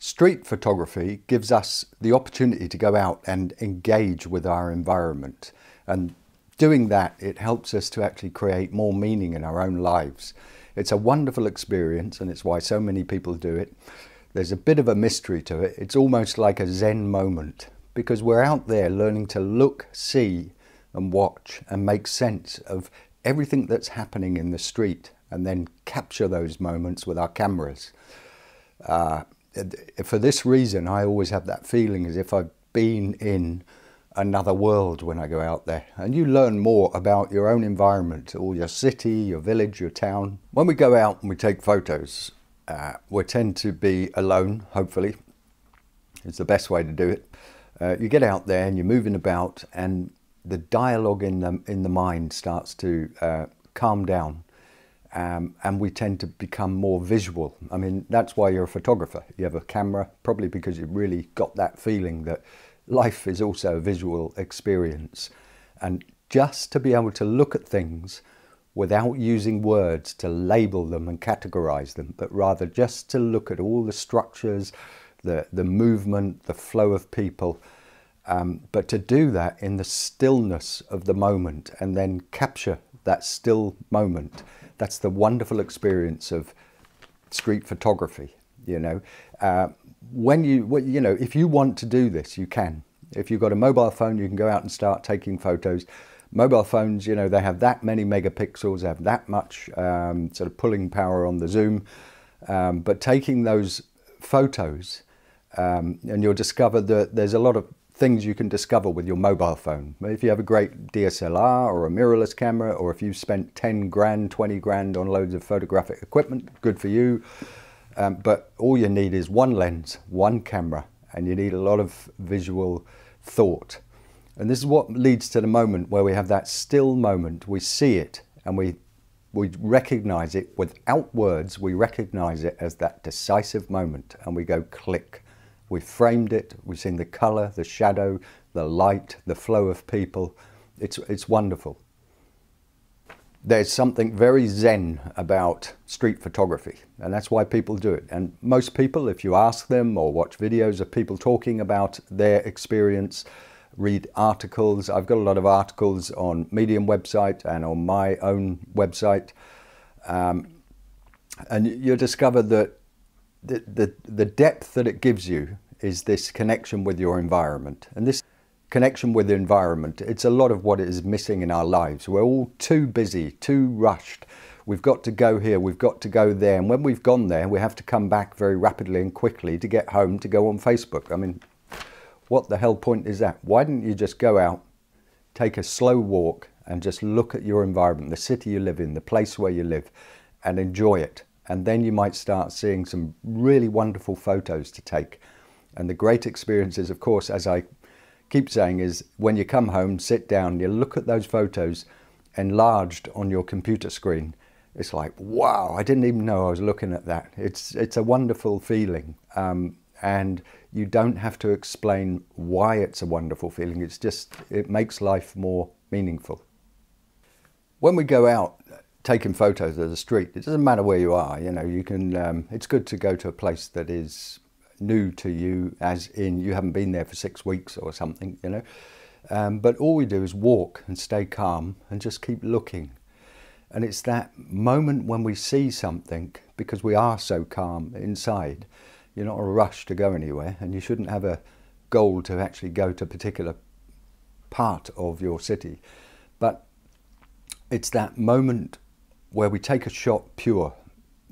Street photography gives us the opportunity to go out and engage with our environment, and doing that, it helps us to actually create more meaning in our own lives. It's a wonderful experience, and it's why so many people do it. There's a bit of a mystery to it. It's almost like a Zen moment, because we're out there learning to look, see and watch and make sense of everything that's happening in the street, and then capture those moments with our cameras. For this reason, I always have that feeling as if I've been in another world when I go out there. And you learn more about your own environment, or your city, your village, your town. When we go out and we take photos, we tend to be alone, hopefully. It's the best way to do it. You get out there and you're moving about, and the dialogue in the mind starts to calm down. And we tend to become more visual. I mean, that's why you're a photographer. You have a camera, probably because you've really got that feeling that life is also a visual experience. And just to be able to look at things without using words to label them and categorize them, but rather just to look at all the structures, the movement, the flow of people, but to do that in the stillness of the moment and then capture that still moment. That's the wonderful experience of street photography. You know, if you want to do this, you can. If you've got a mobile phone, you can go out and start taking photos. Mobile phones, you know, they have that many megapixels, they have that much sort of pulling power on the zoom. But taking those photos, and you'll discover that there's a lot of things you can discover with your mobile phone. If you have a great DSLR or a mirrorless camera, or if you've spent 10 grand, 20 grand on loads of photographic equipment, good for you. But all you need is one lens, one camera, and you need a lot of visual thought. And this is what leads to the moment where we have that still moment. We see it and we recognize it without words. We recognize it as that decisive moment, and we go click. We've framed it, we've seen the colour, the shadow, the light, the flow of people. It's wonderful. There's something very zen about street photography, and that's why people do it. And most people, if you ask them or watch videos of people talking about their experience, read articles. I've got a lot of articles on Medium website and on my own website. And you'll discover that the depth that it gives you is this connection with your environment. And this connection with the environment, it's a lot of what is missing in our lives. We're all too busy, too rushed. We've got to go here, we've got to go there. And when we've gone there, we have to come back very rapidly and quickly to get home to go on Facebook. I mean, what the hell point is that? Why didn't you just go out, take a slow walk and just look at your environment, the city you live in, the place where you live, and enjoy it? And then you might start seeing some really wonderful photos to take. And the great experiences, of course, as I keep saying, is when you come home, sit down, you look at those photos enlarged on your computer screen. It's like, wow, I didn't even know I was looking at that. It's a wonderful feeling. And you don't have to explain why it's a wonderful feeling. It's just, it makes life more meaningful. When we go out taking photos of the street, it doesn't matter where you are, you know, you can, it's good to go to a place that is new to you, as in you haven't been there for 6 weeks or something, you know. But all we do is walk and stay calm and just keep looking. And it's that moment when we see something, because we are so calm inside, you're not in a rush to go anywhere, and you shouldn't have a goal to actually go to a particular part of your city. But it's that moment where we take a shot pure,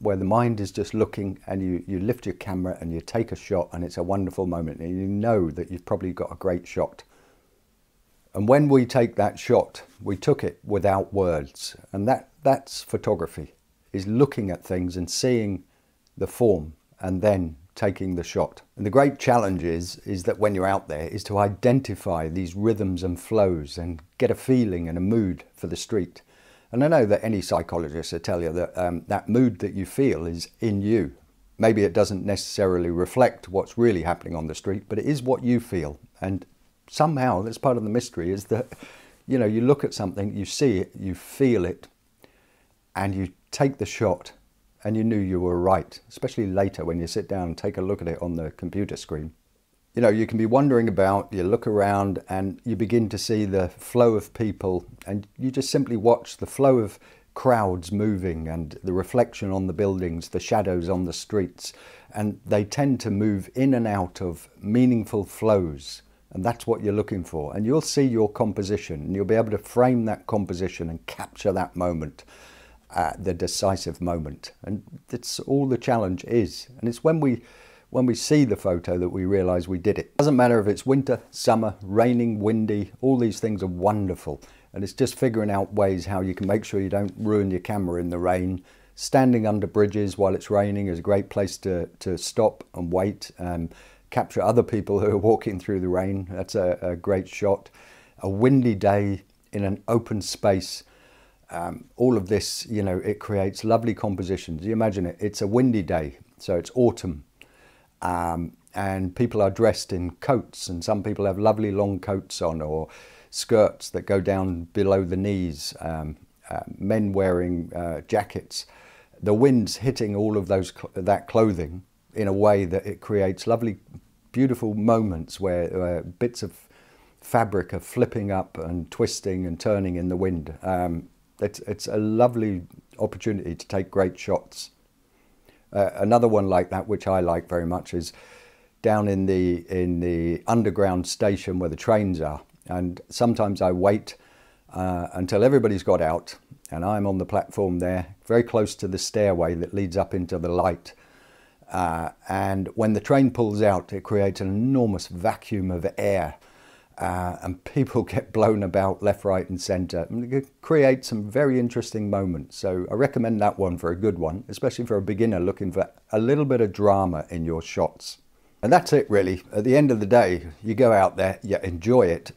where the mind is just looking, and you lift your camera and you take a shot, and it's a wonderful moment, and you know that you've probably got a great shot. And when we take that shot, we took it without words. And that's photography, is looking at things and seeing the form and then taking the shot. And the great challenge is that when you're out there, is to identify these rhythms and flows and get a feeling and a mood for the street. And I know that any psychologist will tell you that that mood that you feel is in you. Maybe it doesn't necessarily reflect what's really happening on the street, but it is what you feel. And somehow, that's part of the mystery, is that, you know, you look at something, you see it, you feel it, and you take the shot and you knew you were right, especially later when you sit down and take a look at it on the computer screen. You know, you can be wandering about, you look around and you begin to see the flow of people, and you just simply watch the flow of crowds moving and the reflection on the buildings, the shadows on the streets, and they tend to move in and out of meaningful flows, and that's what you're looking for. And you'll see your composition and you'll be able to frame that composition and capture that moment, the decisive moment. And that's all the challenge is. And it's when we see the photo that we realize we did it. It doesn't matter if it's winter, summer, raining, windy, all these things are wonderful. And it's just figuring out ways how you can make sure you don't ruin your camera in the rain. Standing under bridges while it's raining is a great place to stop and wait and capture other people who are walking through the rain. That's a great shot. A windy day in an open space. All of this, you know, it creates lovely compositions. You imagine it, it's a windy day, so it's autumn. And people are dressed in coats, and some people have lovely long coats on, or skirts that go down below the knees, men wearing jackets. The wind's hitting all of that clothing in a way that it creates lovely, beautiful moments where bits of fabric are flipping up and twisting and turning in the wind. It's a lovely opportunity to take great shots. Another one like that, which I like very much, is down in the underground station where the trains are. And sometimes I wait until everybody's got out, and I'm on the platform there, very close to the stairway that leads up into the light. And when the train pulls out, it creates an enormous vacuum of air, and people get blown about left, right and centre. It creates some very interesting moments. So I recommend that one for a good one, especially for a beginner looking for a little bit of drama in your shots. And that's it really. At the end of the day, you go out there, you enjoy it.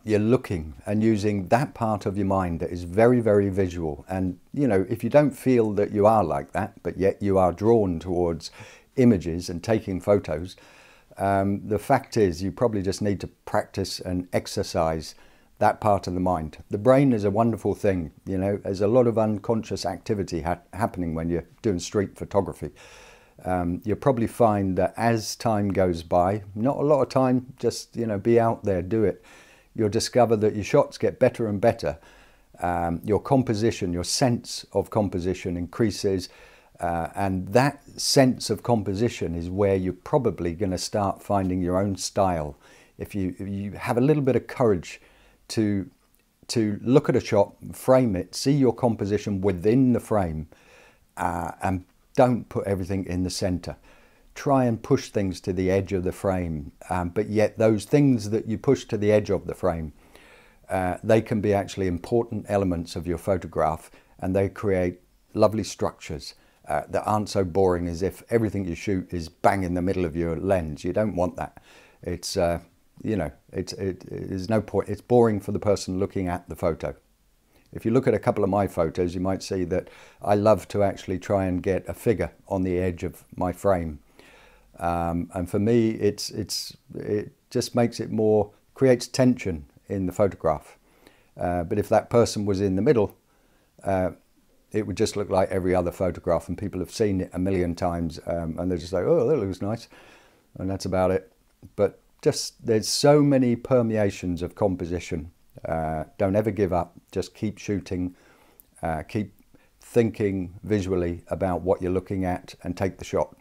You're looking and using that part of your mind that is very, very visual. And, you know, if you don't feel that you are like that, but yet you are drawn towards images and taking photos, the fact is you probably just need to practice and exercise that part of the mind. The brain is a wonderful thing. You know, there's a lot of unconscious activity happening when you're doing street photography. You'll probably find that as time goes by, not a lot of time, just, you know, be out there, do it. You'll discover that your shots get better and better. Your composition, your sense of composition increases. And that sense of composition is where you're probably going to start finding your own style. If you have a little bit of courage to look at a shot, frame it, see your composition within the frame, and don't put everything in the center. Try and push things to the edge of the frame, but yet those things that you push to the edge of the frame, they can be actually important elements of your photograph, and they create lovely structures that aren't so boring as if everything you shoot is bang in the middle of your lens. You don't want that. It's, you know, there's no point. It's boring for the person looking at the photo. If you look at a couple of my photos, you might see that I love to actually try and get a figure on the edge of my frame. And for me, it just makes it more, creates tension in the photograph. But if that person was in the middle, it would just look like every other photograph, and people have seen it a million times, and they're just like, oh, that looks nice, and that's about it. But just, there's so many permeations of composition. Don't ever give up, just keep shooting, keep thinking visually about what you're looking at, and take the shot.